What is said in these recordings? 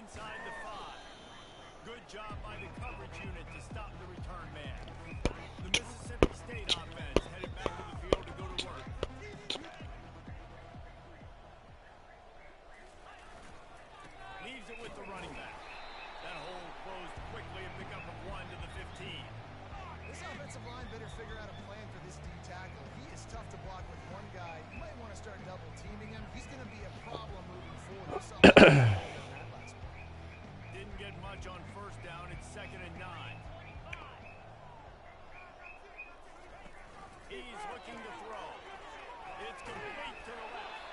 inside the 5. Good job by the coverage unit to stop the return man. The Mississippi State offense headed back to the field to go to work. Leaves it with the running back. That hole closed quickly and pick up a 1 to the 15. This offensive line better figure out a plan for this D tackle. He is tough to block with one guy. You might want to start double teaming him. He's going to be a problem moving forward. You saw him on that last play. Didn't get much on first down. It's 2nd and 9. He's looking to throw. It's complete to the left.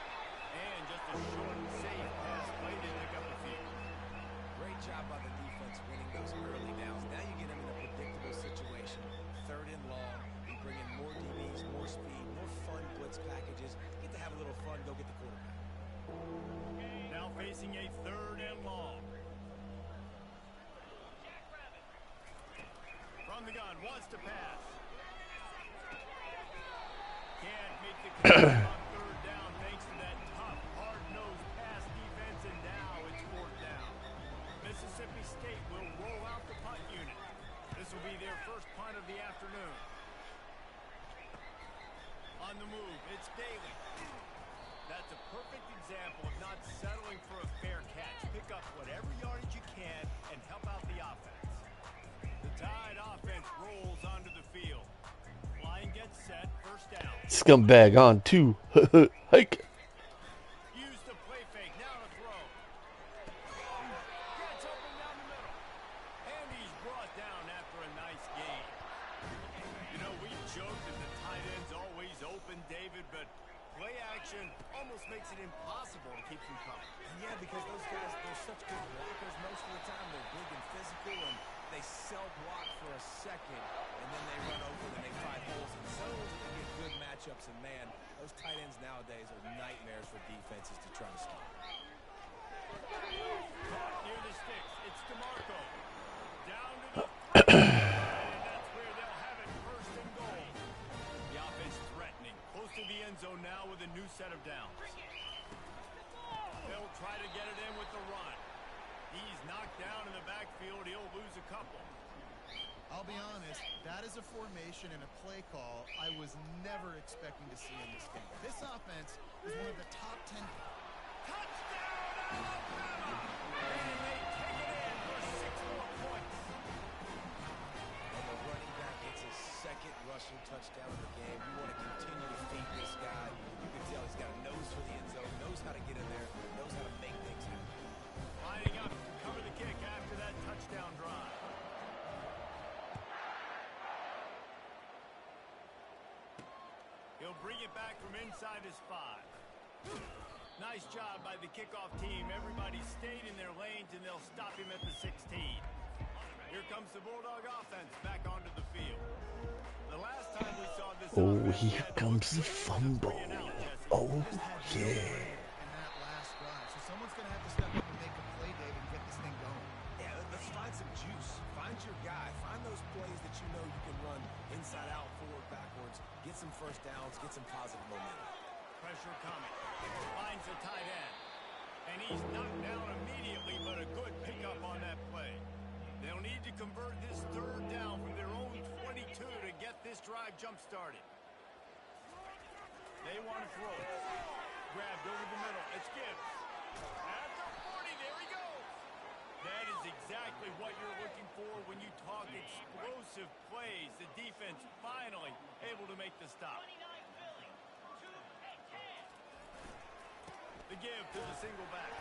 And just a short, safe pass play to pick up the field. Great job by the defense winning those early downs. Now you get them in a predictable situation. 3rd and long. You bring in more DBs, more speed, more fun blitz packages. Get to have a little fun. Go get the quarterback. Now facing a 3rd and long. From the gun, wants to pass. Can't make the connection on 3rd down thanks to that tough, hard-nosed pass defense, and now it's 4th down. Mississippi State will roll out the punt unit. This will be their first punt of the afternoon. On the move, it's Daly. That's a perfect example of not settling for a fair catch. Pick up whatever yardage you can and help out the offense. The Tide offense rolls onto the field. Line gets set, first down. Scumbag on 2. Hike. Use the play fake, now to throw. Gets open down the middle. And he's brought down after a nice gain. You know, we joked that the tight end's always open, David, but play action almost makes it impossible to keep them coming. Yeah, because those guys, they're such good blockers most of the time. They're big and physical, and they self-block for a second, and then they run over and they find holes in zones, and they get good matchups. And, man, those tight ends nowadays are nightmares for defenses to try to stop. Caught near the sticks. It's DeMarco. Down to the and that's where they'll have it, 1st and goal. The offense threatening. Close to the end zone now with a new set of downs. They'll try to get it in with the run. He's knocked down in the backfield. He'll lose a couple. I'll be honest, that is a formation and a play call I was never expecting to see in this game. This offense is one of the top 10. Touchdown, Alabama! And they take it in for 6 more points. And the running back gets his 2nd rushing touchdown of the game. You want to continue to feed this guy. You can tell he's got a nose for the end zone, knows how to get in there, knows how to make things happen. Lining up to cover the kick after that touchdown drive. He'll bring it back from inside his 5. Nice job by the kickoff team. Everybody stayed in their lanes, and they'll stop him at the 16. Here comes the Bulldog offense back onto the field. The last time we saw this offense, Here comes the fumble. Oh, yeah. In that last drive. So someone's going to have to step up and make a play, David, and get this thing going. Yeah, let's find some juice. Find your guy. Find those plays that you know you can run inside out, forward, backwards. Get some first downs. Get some positive momentum. Pressure coming. Finds the tight end. And he's knocked down immediately, but a good pickup on that play. They'll need to convert this 3rd down from their own 22 to get this drive jump-started. They want to throw it. Grabbed over the middle. It's Gibbs. At the 40, there he goes. That is exactly what you're looking for when you talk explosive plays. The defense finally able to make the stop. The give to the single back.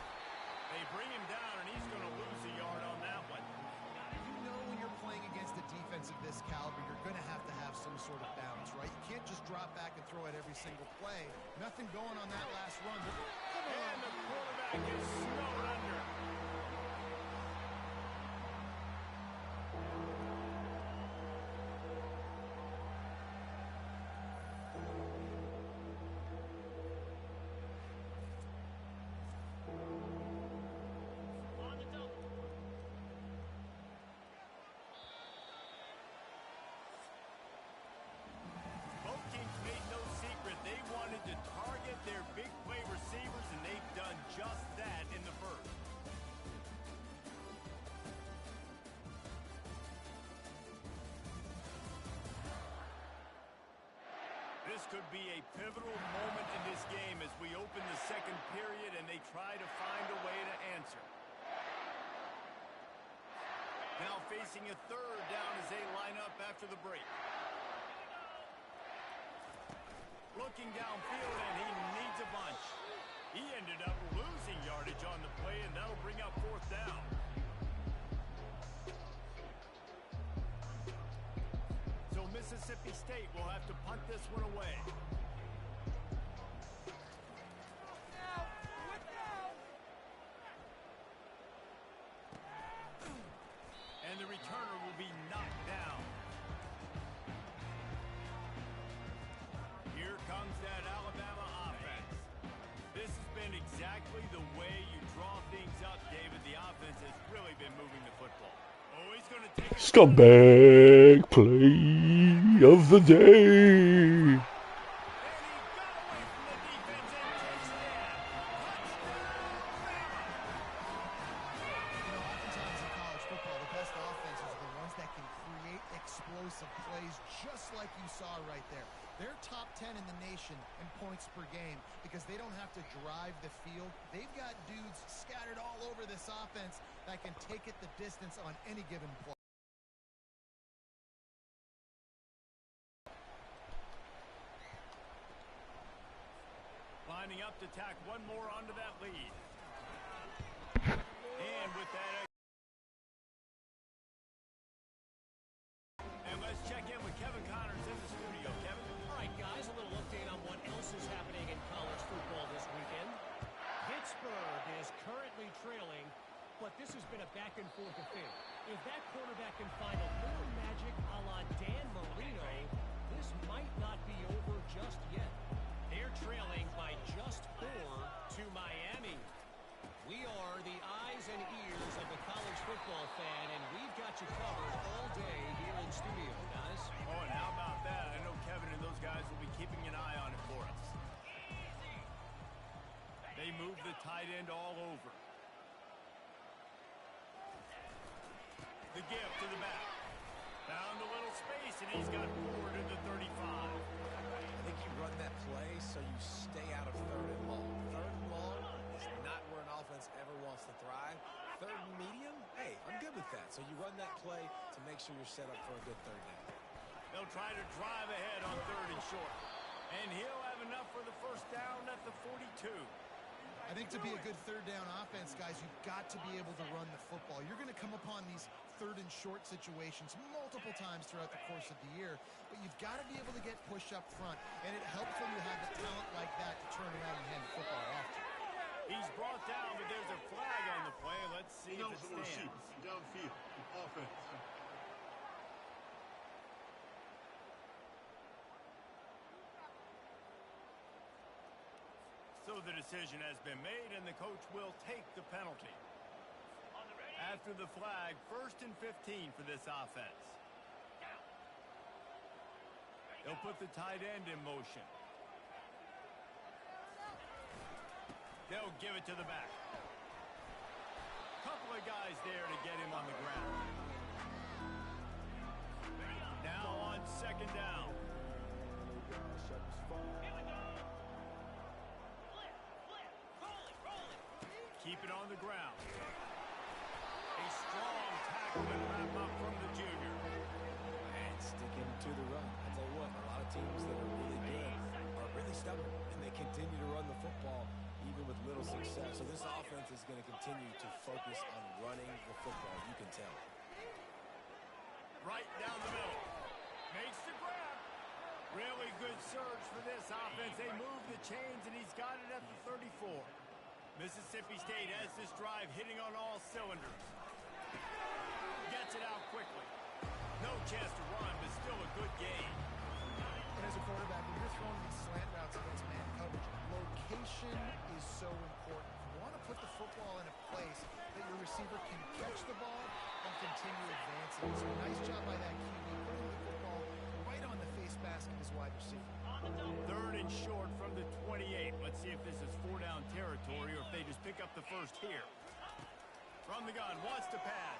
They bring him down, and he's going to lose a yard on that one. You know when you're playing against a defense of this caliber, you're going to have some sort of balance, right? You can't just drop back and throw it every single play. Nothing going on that last run. And the quarterback is snowed under. This could be a pivotal moment in this game as we open the second period and they try to find a way to answer. Now facing a third down as they line up after the break. Looking downfield, and he needs a bunch. He ended up losing yardage on the play, and that'll bring up fourth down. So Mississippi State will have to punt this one away. And the returner will be knocked down. Here comes that Alabama offense. This has been exactly the way you draw things up, David. The offense has really been moving the football. Oh, he's going to take it. Scumbag play of the day. Just like you saw right there. They're top 10 in the nation in points per game because they don't have to drive the field. They've got dudes scattered all over this offense that can take it the distance on any given play. Lining up to tack one more onto that lead. And with that... And let's check in with Kevin Connors in the studio. Kevin? All right, guys, a little update on what else is happening in college football this weekend. Pittsburgh is currently trailing, but this has been a back-and-forth affair. If that quarterback can find a little magic a la Dan Marino, this might not be over just yet. They're trailing by just 4 to Miami. We are the eyes and ears of the college football fan, and we've got you covered all day here in studio, guys. Oh, and how about that? I know Kevin and those guys will be keeping an eye on it for us. They move the tight end all over. The gift to the back. Found a little space, and he's got forward to the 35. I think you run that play so you stay out of third and long. Third and long is not where an offense ever wants to thrive. Third and medium, hey, I'm good with that. So you run that play to make sure you're set up for a good third down. They'll try to drive ahead on third and short. And he'll have enough for the first down at the 42. I think to be a good third down offense, guys, you've got to be able to run the football. You're going to come upon these third and short situations multiple times throughout the course of the year, but you've got to be able to get push up front, and it helps when you have the talent like that to turn around and hand the football off to. He's brought down, but there's a flag on the play. Let's see if it stands. Downfield, offense. So the decision has been made, and the coach will take the penalty. After the flag, 1st and 15 for this offense. They'll put the tight end in motion. They'll give it to the back. Couple of guys there to get him on the ground. Now on 2nd down. Keep it on the ground. A strong tackle and wrap up from the junior. And sticking to the run. I tell you what, a lot of teams that are really good are really stubborn, and they continue to run the football even with little success. So this offense is going to continue to focus on running the football. You can tell. Right down the middle. Makes the grab. Really good surge for this offense. They move the chains, and he's got it at the 34. Mississippi State has this drive hitting on all cylinders. Gets it out quickly. No chance to run, but still a good game. And as a quarterback, when you're throwing these slant routes against man coverage, location is so important. You want to put the football in a place that your receiver can catch the ball and continue advancing. So nice job by that QB, putting the football right on the face mask of his wide receiver. 3rd and short from the 28. Let's see if this is 4-down territory or if they just pick up the first here. From the gun, wants to pass.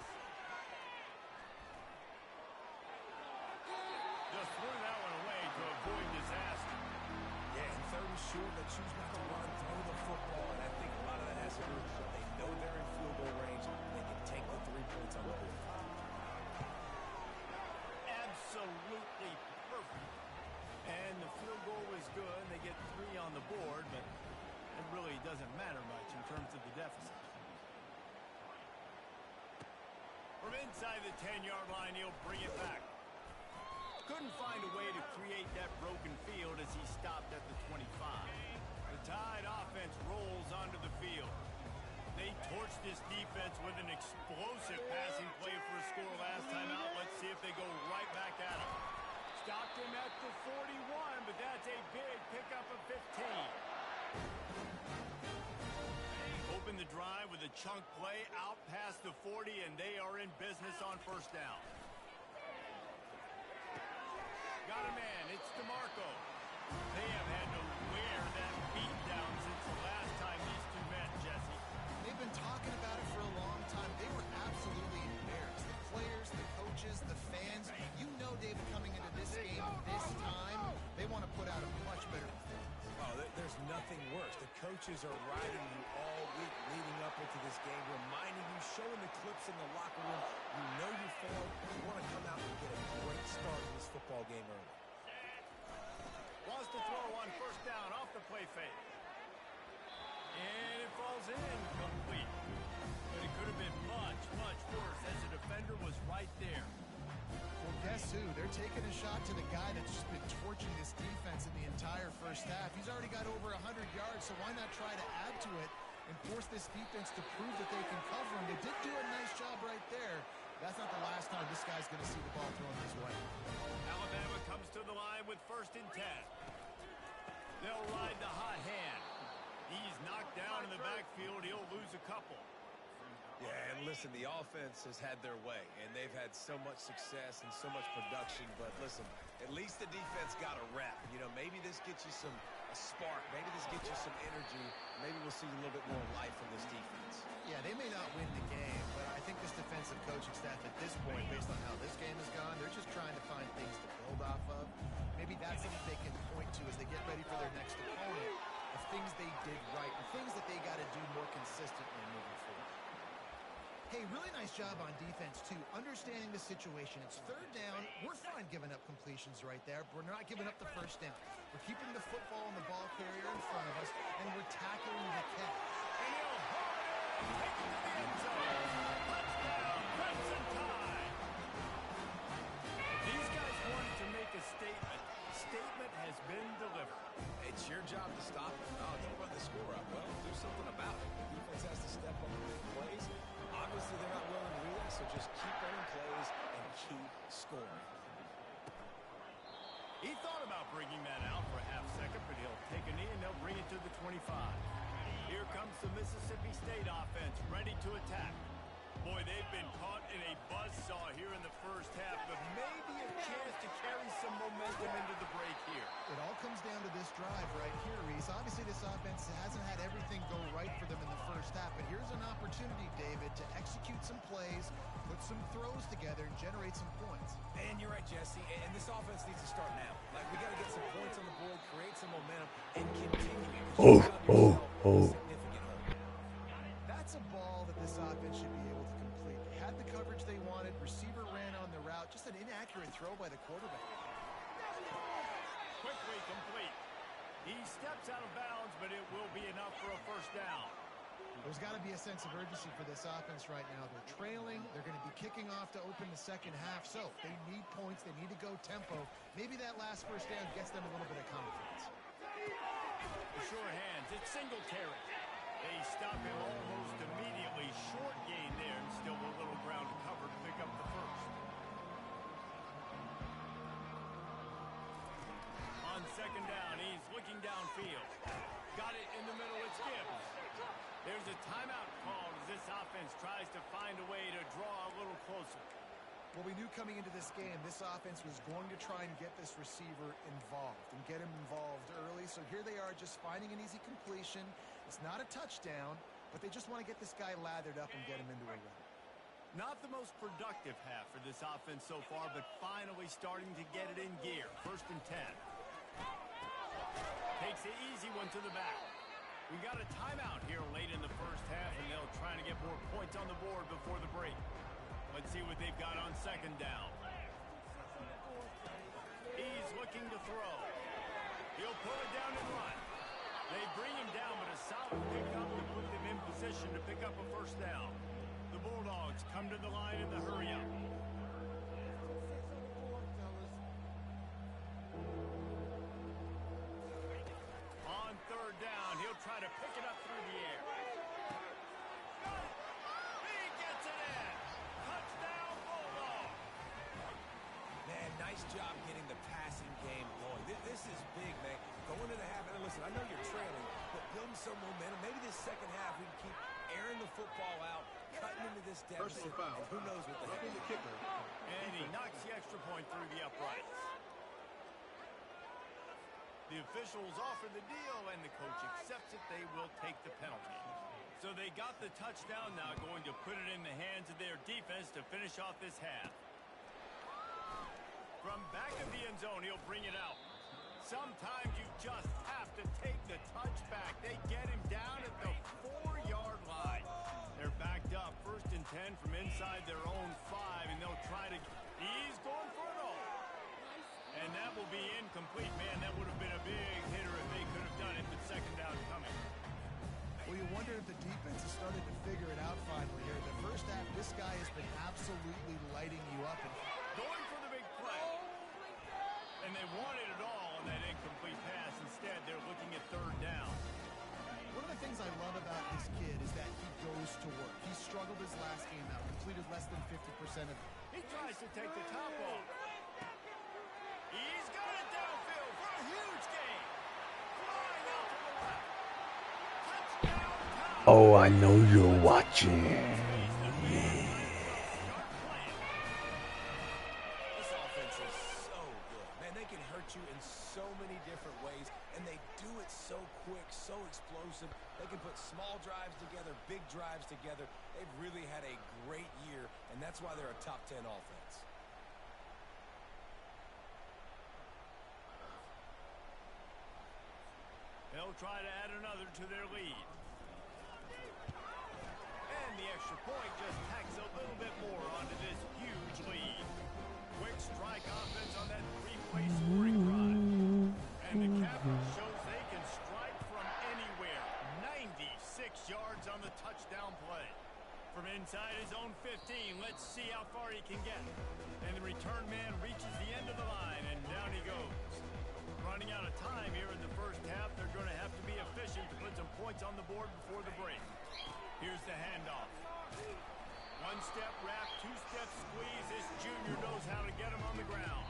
Just threw that one away to avoid disaster. sure they choose not to run, throw the football, and I think a lot of that has to do with they know they're in field goal range. They can take the 3 points on the board. Absolutely perfect. And the field goal is good. They get 3 on the board, but it really doesn't matter much in terms of the deficit. From inside the 10-yard line, he'll bring it back. Couldn't find a way to create that broken field as he stopped at the 25. The Tide offense rolls onto the field. They torched this defense with an explosive passing play for a score last time out. Let's see if they go right back at him. Stopped him at the 41, but that's a big pickup of 15. Open the drive with a chunk play out past the 40, and they are in business on first down. Got a man. It's DeMarco. They have had to wear that beat down since the last time these two met, Jesse. They've been talking about it for a long time. They were absolutely embarrassed. The players, the coaches, the fans. You know, David, coming into this game this time, they want to put out a much better performance. Oh, there's nothing worse. The coaches are riding you all week leading up into this game, reminding you, showing the clips in the locker room. You know you failed. You want to come out and get a great start in this football game early. Wants to throw on first down off the play fake. And it falls incomplete. But it could have been much, much worse as the defender was right there. Well, guess who? They're taking a shot to the guy that's just been torching this defense in the entire first half. He's already got over 100 yards, so why not try to add to it and force this defense to prove that they can cover him? They did do a nice job right there. That's not the last time this guy's going to see the ball thrown his way. Alabama comes to the line with 1st and 10. They'll ride the hot hand. He's knocked down in the backfield. He'll lose a couple. Yeah, and listen, the offense has had their way, and they've had so much success and so much production. But listen, at least the defense got a rep. You know, maybe this gets you a spark. Maybe this gets you some energy. Maybe we'll see a little bit more life from this defense. Yeah, they may not win the game, but I think this defensive coaching staff at this point, based on how this game has gone, they're just trying to find things to build off of. Maybe that's something they can point to as they get ready for their next opponent, of things they did right and things that they got to do more consistently moving forward. Hey, really nice job on defense, too. Understanding the situation. It's 3rd down. We're fine giving up completions right there. We're not giving up the first down. We're keeping the football and the ball carrier in front of us, and we're tackling the catch. And he'll haul it, take it to the end zone. Touchdown, Crimson Tide. These guys wanted to make a statement. Statement has been delivered. It's your job to stop it. Oh, don't run the score up. Well, do something about it. The defense has to step up and make plays. Obviously, they're not willing to do that, so just keep running plays and keep scoring. He thought about bringing that out for a half second, but he'll take a knee and they'll bring it to the 25. Here comes the Mississippi State offense, ready to attack. Boy, they've been caught in a buzzsaw here in the first half, but maybe a chance to carry some momentum into the break here. It all comes down to this drive right here, Reese. Obviously, this offense hasn't had everything go right for them in the first half, but here's an opportunity, David, to execute some plays, put some throws together, and generate some points. And you're right, Jesse, and this offense needs to start now. Like, we got to get some points on the board, create some momentum, and continue. Significant hope. That's a ball that this offense should be able to complete. They had the coverage they wanted. Receiver ran on the route. Just an inaccurate throw by the quarterback. Quickly complete. He steps out of bounds, but it will be enough for a first down. There's got to be a sense of urgency for this offense right now. They're trailing. They're going to be kicking off to open the second half. So they need points. They need to go tempo. Maybe that last first down gets them a little bit of confidence. The sure hands. It's Singletary. They stop him almost immediately. Short gain there and still a little ground to cover to pick up the first. On second down, he's looking downfield. Got it in the middle. It's Gibbs. There's a timeout called as this offense tries to find a way to draw a little closer. Well, we knew coming into this game, this offense was going to try and get this receiver involved and get him involved early. So here they are just finding an easy completion. It's not a touchdown, but they just want to get this guy lathered up and get him into a run. Not the most productive half for this offense so far, but finally starting to get it in gear. 1st and 10. Takes the easy one to the back. We got a timeout here late in the first half, and they'll try to get more points on the board before the break. Let's see what they've got on second down. He's looking to throw. He'll pull it down and run. They bring him down, but a solid pickup to put them in position to pick up a first down. The Bulldogs come to the line in the hurry-up. On third down, he'll try to pick it up through the air. He gets it in. Touchdown, Bulldogs. Man, nice job getting the passing game going. This is big, man. Going into the half, and listen, I know you're trailing, but building some momentum. Maybe this second half we can keep airing the football out, cutting into this deficit, and who knows what the heck. The kicker. And he knocks the extra point through the uprights. The officials offer the deal, and the coach accepts it. They will take the penalty. So they got the touchdown now, going to put it in the hands of their defense to finish off this half. From back of the end zone, he'll bring it out. Sometimes you just have to take the touchback. They get him down at the 4-yard line. They're backed up, 1st and 10 from inside their own 5, and they'll try to... He's going for it all. And that will be incomplete. Man, that would have been a big hitter if they could have done it, but second down coming. Well, you wonder if the defense has started to figure it out finally here. The first half, this guy has been absolutely lighting you up. And going for the big play. And they wanted it all on that incomplete pass. Instead, they're looking at third down. one of the things I love about this kid is that he goes to work. He struggled his last game out, completed less than 50% of it. He tries to take the top off. He's got it downfield for a huge gain. Flying out to the left. Touchdown time. Oh, I know you're watching. Yeah. This offense is so good. Man, they can hurt you in so many different ways, and they do it so quick, so explosive. They can put small drives together, big drives together. They've really had a great year, and that's why they're a top 10 offense. They'll try to add another to their lead. And the extra point just tacks a little bit more onto this huge lead. Quick strike offense on that 3-play scoring drive. And the captain shows they can strike from anywhere. 96 yards on the touchdown play. From inside his own 15, let's see how far he can get. And the return man reaches the end of the line, and down he goes. Running out of time here in the first half, they're going to have to be efficient to put some points on the board before the break. Here's the handoff. One-step wrap, two-step squeeze. This junior knows how to get him on the ground.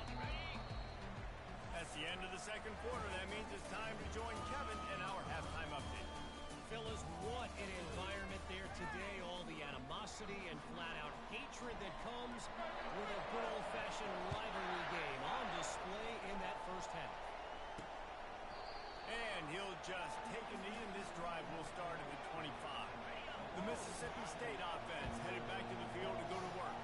That's the end of the second quarter. That means it's time to join Kevin in our halftime update. Fellas, what an environment there today. All the animosity and flat-out hatred that comes with a good old-fashioned rivalry game on display in that first half. And he'll just take a knee, and this drive will start at the 25. The Mississippi State offense headed back to the field to go to work.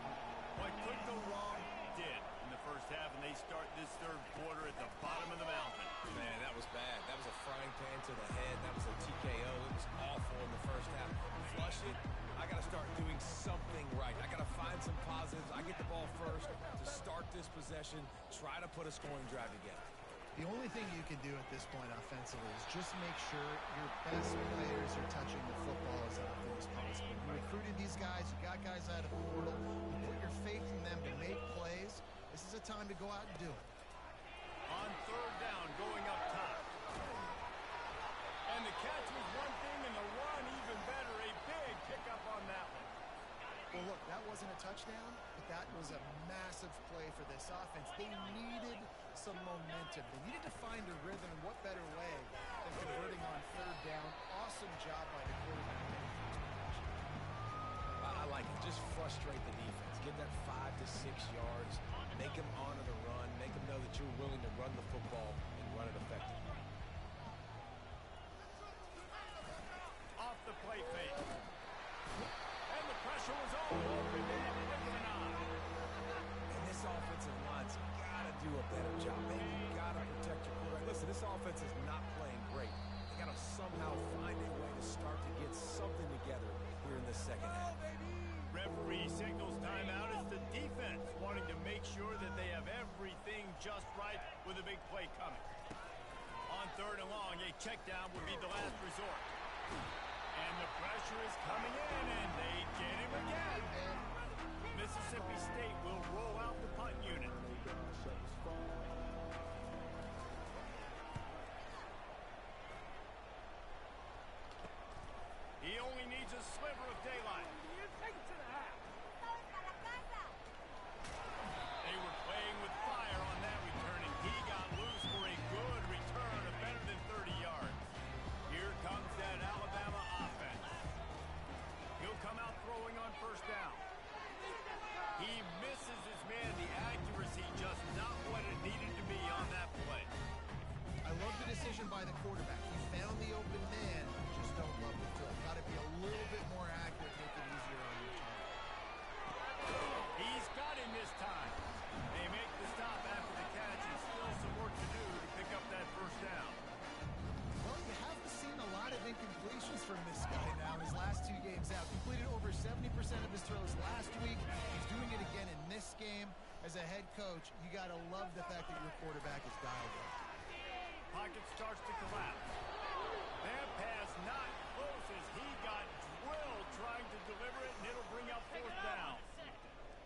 What could go wrong did in the first half, and they start this third quarter at the bottom of the mountain. Man, that was bad. That was a frying pan to the head. That was a TKO. It was awful in the first half. Flush it. I got to start doing something right. I got to find some positives. I get the ball first to start this possession, try to put a scoring drive together. The only thing you can do at this point offensively is just make sure your best players are touching the football as often as possible. You recruited these guys, you got guys out of the portal, you put your faith in them to make plays. This is a time to go out and do it. On third down, going up top. And the catch was one thing, and the run even better. A big pickup on that one. Well, look, that wasn't a touchdown, but that was a massive play for this offense. They needed some momentum. They needed to find a rhythm, and what better way than converting on third down. Awesome job by the quarterback. I like it. Just frustrate the defense. Give that 5 to 6 yards. Make them honor the run. Make them know that you're willing to run the football and run it effectively. Off the play fake. And the pressure was all over him. And this offensive line's got to do a better job. Man, you got to protect your quarterback. Listen, this offense is not just right with a big play coming. On 3rd and long, a check down would be the last resort. And the pressure is coming in, and they get him again. Mississippi State will roll out the punt unit. He only needs a sliver of daylight. They were playing with fire on that return, and he got loose for a good return of better than 30 yards. Here comes that Alabama offense. He'll come out throwing on 1st down. He misses his man. The accuracy just not what it needed to be on that play. I love the decision by the quarterback. He found the open man. Just don't love the throw. Got to be a little bit more accurate, make it easier on your target. He's got him this time. They make the stop after the catch, and still some work to do to pick up that 1st down. Well, you haven't seen a lot of incompletions from this guy now. His last 2 games out. Completed over 70% of his throws last week. He's doing it again in this game. As a head coach, you got to love the fact that your quarterback is dialed up. Pocket starts to collapse. That pass not close as he got drilled trying to deliver it, and it'll bring up 4th down.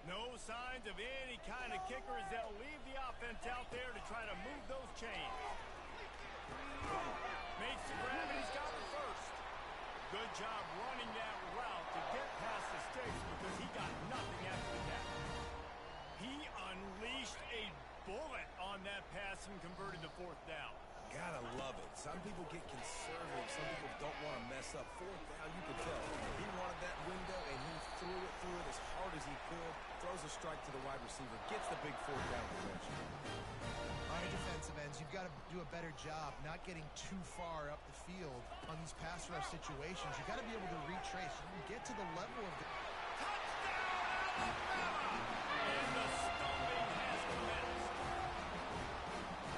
No signs of any kind of kicker as they'll leave the offense out there to try to move those chains. Makes the grab, and he's got it first. Good job running that route to get past the sticks because he got nothing after the catch. He unleashed a bullet on that pass and converted the 4th down. Gotta love it. Some people get conservative. Some people don't want to mess up. 4th down, you can tell. He wanted that window, and he threw it as hard as he could. Throws a strike to the wide receiver. Gets the big 4th down conversion. All right, defensive ends, you've got to do a better job not getting too far up the field on these pass rush situations. You've got to be able to retrace. You can get to the level of the... Touchdown, Alabama! And the stomping has commenced.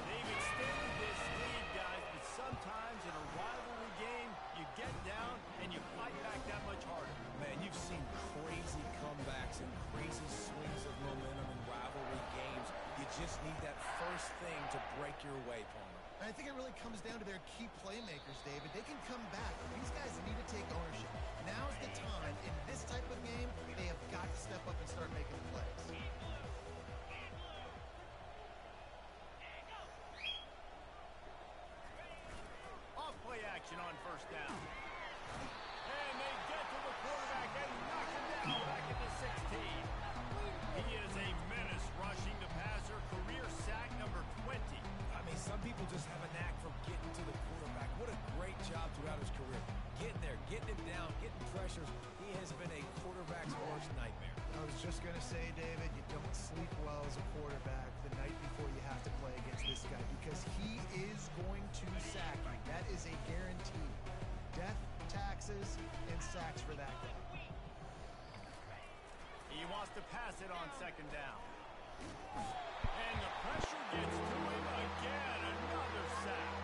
They've extended this lead, guys, but sometimes in a rivalry game, you get down and you fight back that much harder. Man, you've seen crazy comebacks and crazy swings of momentum in rivalry games. You just need that first thing to break your way, Palmer. And I think it really comes down to their key playmakers, David. They can come back. These guys need to take ownership. Now's the time. In this type of game, they have got to step up and start making plays. Off play action on 1st down. And they get to the quarterback and knock him down back at the 16. He is a menace rushing the passer. Career sack number 20. I mean, some people just have a knack for getting to the quarterback. What a great job throughout his career. Getting there, getting him down, getting pressures. He has been a quarterback's worst nightmare. I was just going to say, David, you don't sleep well as a quarterback the night before you have to play against this guy because he is going to sack you. That is a guarantee. Death, taxes, and sacks for that guy. He wants to pass it on 2nd down. And the pressure gets to him again. Another sack.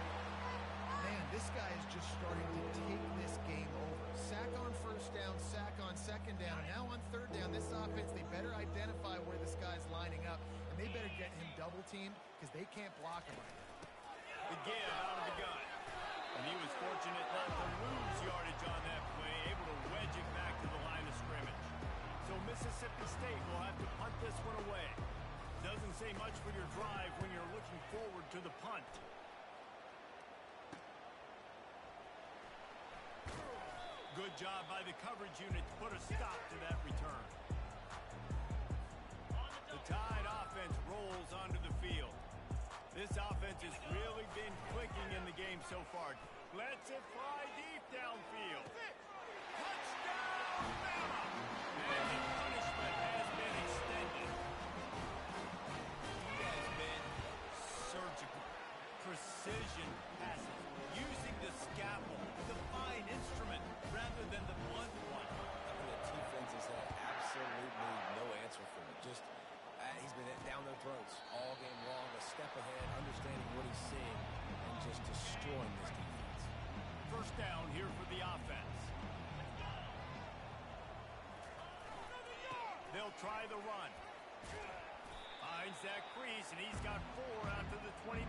Man, this guy is just starting to take this game over. Sack on 1st down, sack on 2nd down, and now on 3rd down. This offense, they better identify where this guy's lining up, and they better get him double-teamed because they can't block him right now. The give out of the gun. And he was fortunate not to lose yardage on that play, able to wedge it back to the line of scrimmage. So Mississippi State will have to punt this one away. Doesn't say much for your drive when you're looking forward to the punt. Good job by the coverage unit to put a stop to that return. The Tide offense rolls onto the field. This offense has really been clicking in the game so far. Lets it fly deep downfield. Touchdown, Alabama! And the punishment has been extended. He has been surgical. Precision passes. Using the scalpel, the fine instrument, rather than the blunt one. I mean, the defense has had absolutely no answer for it. Just, he's been down their throats all game long, a step ahead, understanding what he's seeing, and just destroying this defense. 1st down here for the offense. They'll try the run. Finds that crease, and he's got 4 to the 29.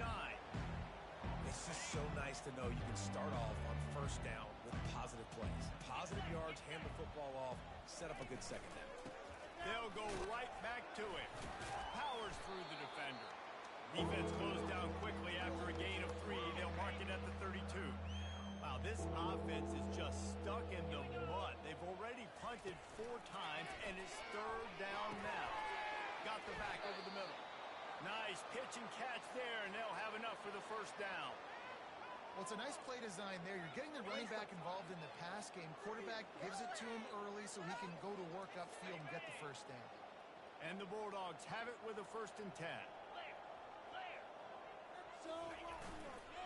It's just so nice to know you can start off on first down with positive plays. Positive yards, hand the football off, set up a good second down. They'll go right back to it. Powers through the defender. Defense closed down quickly after a gain of 3. They'll mark it at the 32. Wow, this offense is just stuck in the mud. They've already punted 4 times, and it's third down now. Got the back over the middle. Nice pitch and catch there, and they'll have enough for the first down. Well, it's a nice play design there. You're getting the running back involved in the pass game. Quarterback gives it to him early so he can go to work upfield and get the first down. And the Bulldogs have it with a 1st and 10.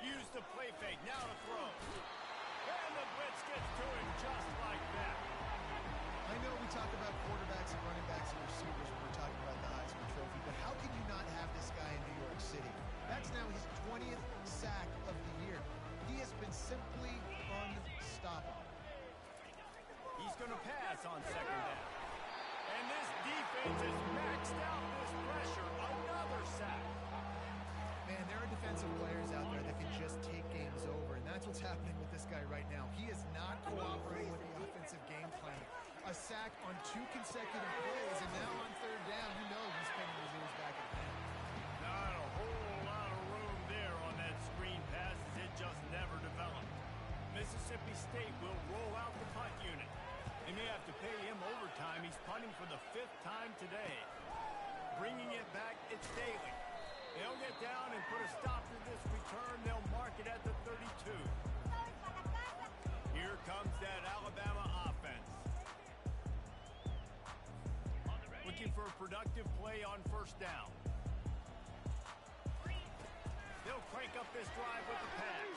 Use the play fake, now to throw. And the blitz gets to him just like that. I know we talk about quarterbacks and running backs and receivers when we're talking about the Heisman Trophy, but how can you not have this guy in New York City? That's now his 20th sack of the year. He has been simply unstoppable. He's going to pass on 2nd down. And this defense has maxed out this pressure. Another sack. Man, there are defensive players out there that can just take games over, and that's what's happening with this guy right now. He is not cooperating with the offensive game plan. A sack on 2 consecutive plays, and now on 3rd down, you know he's pinning his ears back at him. Not a whole lot of room there on that screen pass as it just never developed. Mississippi State will roll out the punt unit. They may have to pay him overtime. He's punting for the 5th time today. Bringing it back, it's Daly. They'll get down and put a stop to this return. They'll mark it at the 32. Here comes that Alabama offense. Looking for a productive play on 1st down. They'll crank up this drive with the pass.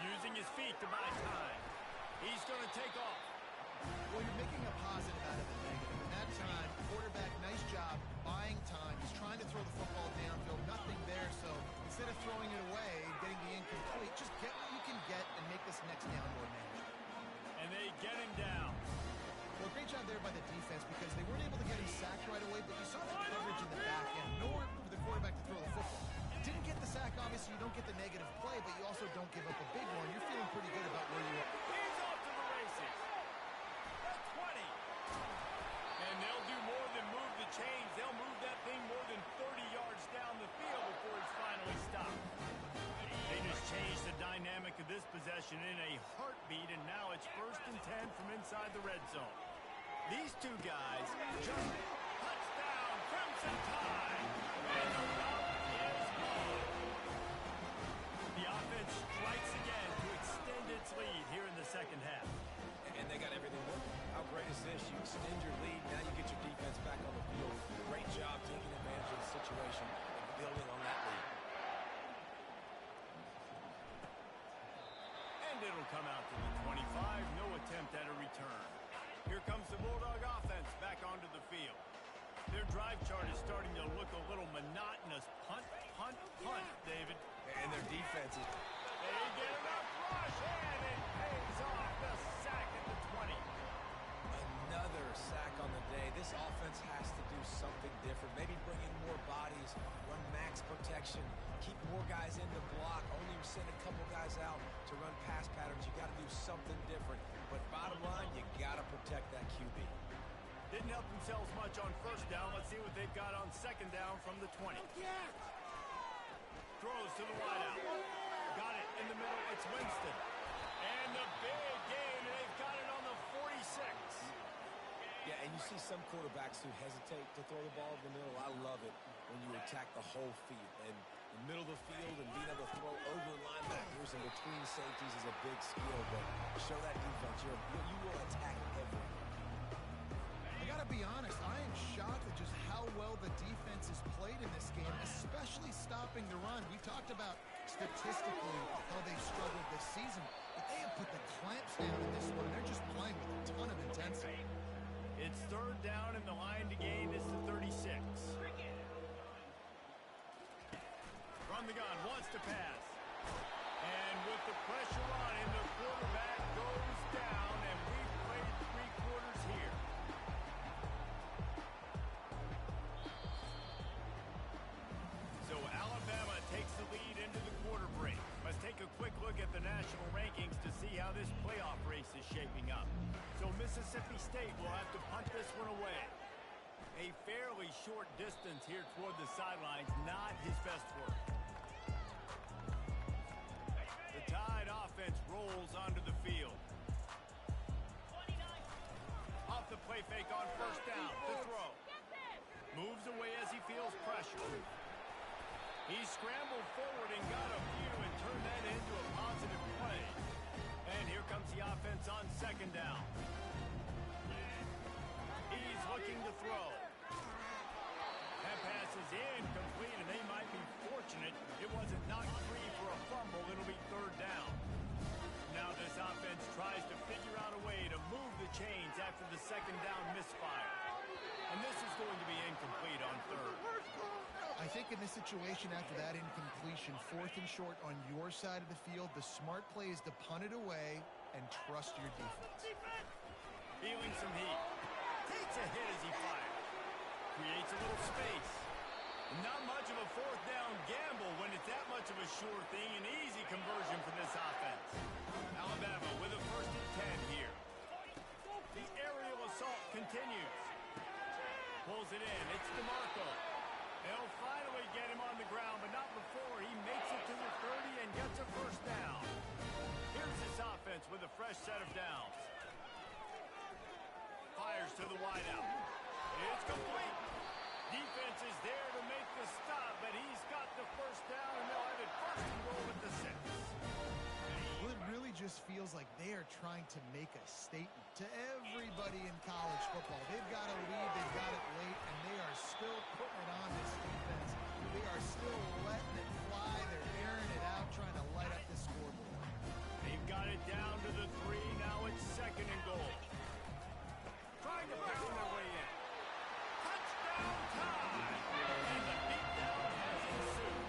Using his feet to buy time. He's going to take off. Well, you're making a positive out of the negative. In that time, quarterback, nice job, buying time. He's trying to throw the football downfield. Nothing there, so instead of throwing it away and getting the incomplete, just get what you can get and make this next down more manageable. And they get him down. Well, great job there by the defense because they weren't able to get him sacked right away, but you saw the coverage in the back end. Nowhere for the quarterback to throw the football. Didn't get the sack, obviously you don't get the negative play, but you also don't give up a big one. You're feeling pretty good about where you are. He's off to the races. The 20. And they'll do more than move the chains. They'll move that thing more than 30 yards down the field before it's finally stopped. They just changed the dynamic of this possession in a heartbeat, and now it's 1st and 10 from inside the red zone. These 2 guys just touchdown, Crimson Tide. And the rout is on. The offense strikes again to extend its lead here in the 2nd half. And they got everything working. How great is this? You extend your lead, now you get your defense back on the field. Great job taking advantage of the situation and building on that lead. And it'll come out to the 25. No attempt at a return. Here comes the Bulldog offense back onto the field. Their drive chart is starting to look a little monotonous. Punt, punt, punt, David. And their defense is... They get enough rush, and it pays off the sack at the 20. Another sack on the day. This offense has to do something different. Maybe bring in more bodies, run max protection, keep more guys in the block, only send a couple guys out to run pass patterns. You got to do something different. But bottom line, you got to protect that QB. Didn't help themselves much on 1st down. Let's see what they've got on 2nd down from the 20. Throws to the wideout. Got it in the middle. It's Winston. And the big game. They've got it on the 46. Yeah, and you see some quarterbacks who hesitate to throw the ball in the middle. I love it when you attack the whole field. And the middle of the field and being able to throw over linebackers and between safeties is a big skill. But show that defense. You will attack everything. I gotta be honest, I am shocked at just how well the defense has played in this game, especially stopping the run. We talked about statistically how they've struggled this season, but they have put the clamps down in this one, and they're just playing with a ton of intensity. It's 3rd down, and the line to gain is the 36. From the gun, wants to pass. And with the pressure on him, the quarterback goes down, and we've played 3 quarters here. So Alabama takes take a quick look at the national rankings to see how this playoff race is shaping up. So Mississippi State will have to punt this one away. A fairly short distance here toward the sidelines, not his best work. The Tide offense rolls onto the field. Off the play fake on first down to throw. Moves away as he feels pressure. He scrambled forward and got a few and turned that into a positive play. And here comes the offense on second down. He's looking to throw. That pass is incomplete, and they might be fortunate it wasn't knocked free for a fumble. It'll be third down. Now this offense tries to figure out a way to move the chains after the second down misfire. And this is going to be incomplete on third. I think in this situation after that incompletion, 4th and short on your side of the field, the smart play is to punt it away and trust your defense. Feeling some heat. Takes a hit as he fires. Creates a little space. Not much of a fourth down gamble when it's that much of a sure thing. An easy conversion for this offense. Alabama with a 1st and 10 here. The aerial assault continues. Pulls it in. It's DeMarco. They'll finally get him on the ground, but not before he makes it to the 30 and gets a first down. Here's this offense with a fresh set of downs. Fires to the wideout. It's complete. Defense is there to make the stop, but he's got the first down, and they'll have it 1st and goal at the 6. Well, it really just feels like they are trying to make a statement to everybody in college football. They've got a lead, they've got it late, and they are still putting it on this defense. They are still letting it fly. They're airing it out, trying to light up the scoreboard. They've got it down to the 3. Now it's 2nd and goal. Trying to pound their way in. Touchdown time! And the beatdown has ensued.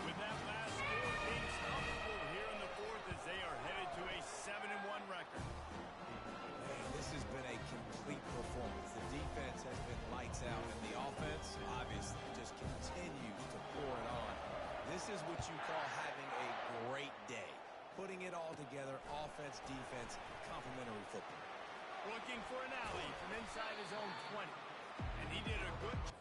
With that last score, things comfortable here in the 4th as they are headed to a 7-1 record. Man, this has been a complete performance. The defense has been lights out, and the offense, obviously, just continues to pour it on. This is what you call having a great day. Putting it all together, offense, defense, complementary football. Looking for an alley from inside his own 20. And he did a good job.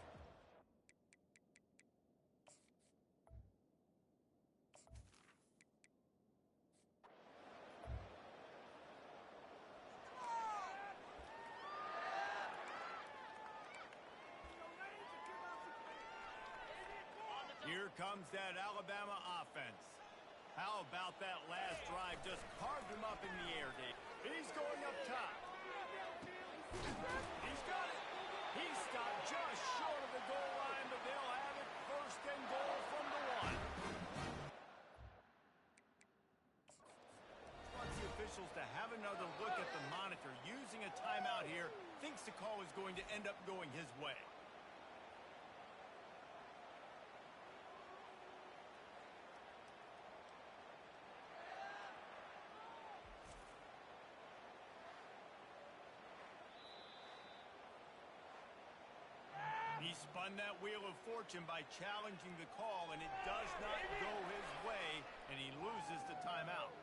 Here comes that Alabama offense. How about that last drive? Just carved him up in the air, Dave. He's going up top. He's got it. He stopped just short of the goal line, but they'll have it 1st and goal from the 1. Wants the officials to have another look at the monitor. Using a timeout here, thinks the call is going to end up going his way. He spun that wheel of fortune by challenging the call, and it does not go his way, and he loses the timeout.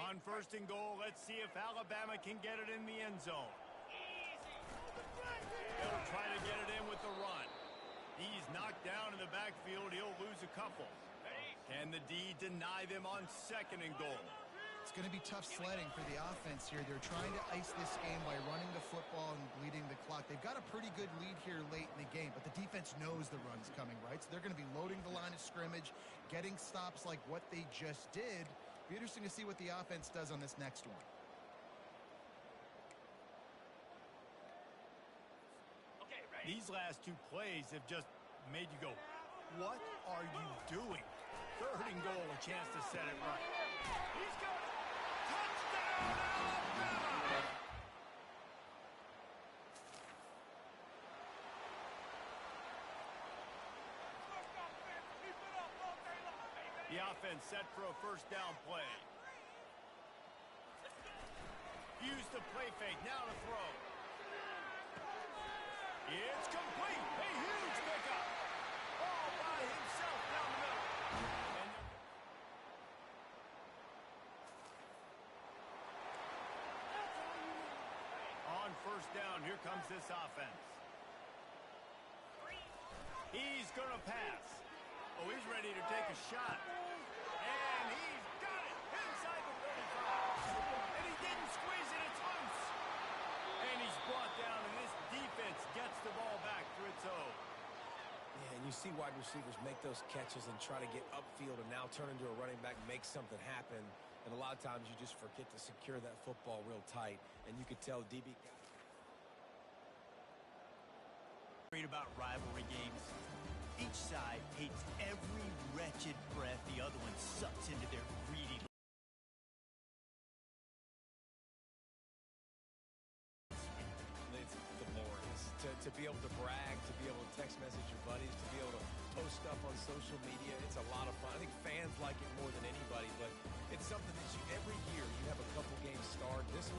On 1st and goal, let's see if Alabama can get it in the end zone. They'll try to get it in with the run. He's knocked down in the backfield. He'll lose a couple. Can the D deny them on 2nd and goal? It's going to be tough sledding for the offense here. They're trying to ice this game by running the football and bleeding the clock. They've got a pretty good lead here late in the game, but the defense knows the run's coming, right? So they're going to be loading the line of scrimmage, getting stops like what they just did. Be interesting to see what the offense does on this next one. These last 2 plays have just made you go, what are you doing? 3rd and goal, a chance to set it right. He's got it. Touchdown, Alabama! The offense set for a 1st down play. Use the play fake, now to throw. It's complete. A huge pickup. All by himself. here comes this offense. He's going to pass. Oh, he's ready to take a shot. And he's got it inside the 35. And he didn't squeeze it. It's loose. And he's brought down, and this defense gets the ball back for its own. Yeah, and you see wide receivers make those catches and try to get upfield and now turn into a running back, make something happen. And a lot of times you just forget to secure that football real tight. And you could tell DB got Read about rivalry games. Each side hates every wretched breath the other one sucks into their greedy. It's glorious to be able to brag, to be able to text message your buddies, to be able to post stuff on social media. It's a lot of fun. I think fans like it more than anybody, but it's something that every year you have a couple games start. This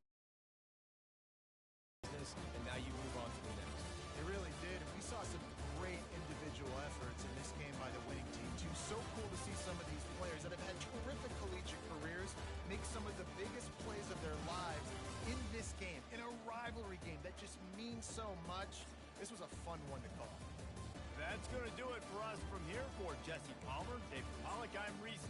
and now you move on to the next. It really did. We saw some great individual efforts in this game by the winning team, too. So cool to see some of these players that have had terrific collegiate careers make some of the biggest plays of their lives in this game, in a rivalry game that just means so much. This was a fun one to call. That's going to do it for us from here. For Jesse Palmer, Dave Pollock, I'm Reese.